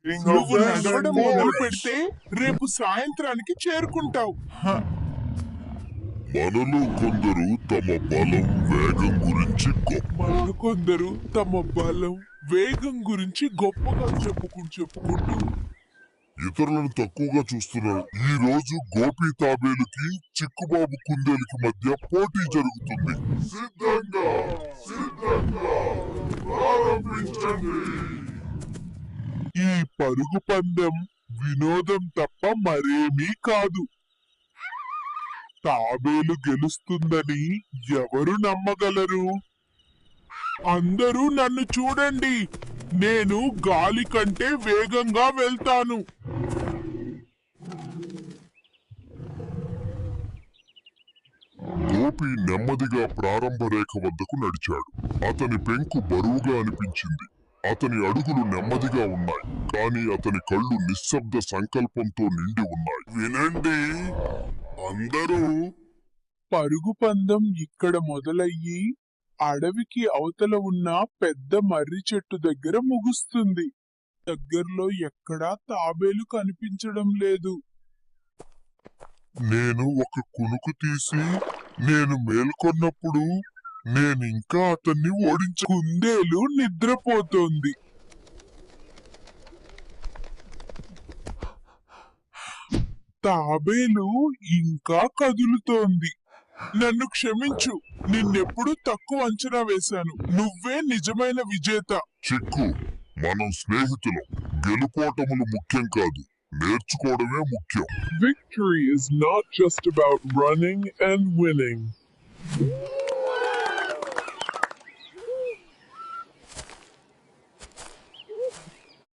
నువ్వు నడవడం మొదలు పెడితే రేపు సాయంత్రానికి చేరుకుంటావు. మనలో కొందరు తమ బలం వేగం గురించి గొప్పగా చెప్పుకుంటూ ఇతరులను తక్కువగా చూస్తున్నారు. ఈ రోజు గోపి తాబేలుకి చిక్కుబాబు కుందేలుకి మధ్య పోటీ జరుగుతుంది. ఈ పరుగు పందెం వినోదం తప్ప మరేమీ కాదు. తాబేలు గెలుస్తుందని ఎవరు నమ్మగలరు? అందరూ నన్ను చూడండి, నేను గాలి కంటే వేగంగా వెళ్తాను. గోపి నెమ్మదిగా ప్రారంభ రేఖ వద్దకు నడిచాడు. అతని పెంకు బరువుగా అనిపించింది. అతని అడుగులు నెమ్మదిగా ఉన్నాయి, కానీ అతని కళ్ళు నిశ్శబ్ద సంకల్పంతో నిండి ఉన్నాయి. వినండి అందరూ, పరుగు పందెం ఇక్కడ మొదలయ్యి అడవికి అవతల ఉన్న పెద్ద మర్రి చెట్టు దగ్గర ముగుస్తుంది. దగ్గరలో ఎక్కడా తాబేలు కనిపించడం లేదు. నేను ఒక కునుకు తీసి నేను మేల్కొన్నప్పుడు నేనింకా అతన్ని కుందేలు నిద్రపోతోంది. తాబేలు ఇంకా కదులుతోంది. నన్ను క్షమించు, నిన్నెప్పుడు తక్కువ అంచనా వేశాను. నువ్వే నిజమైన విజేత. చిక్కు, మనం స్నేహితులం. గెలుపోటములు ముఖ్యం కాదు, నేర్చుకోవడమే ముఖ్యం. Victory is not just about running and winning.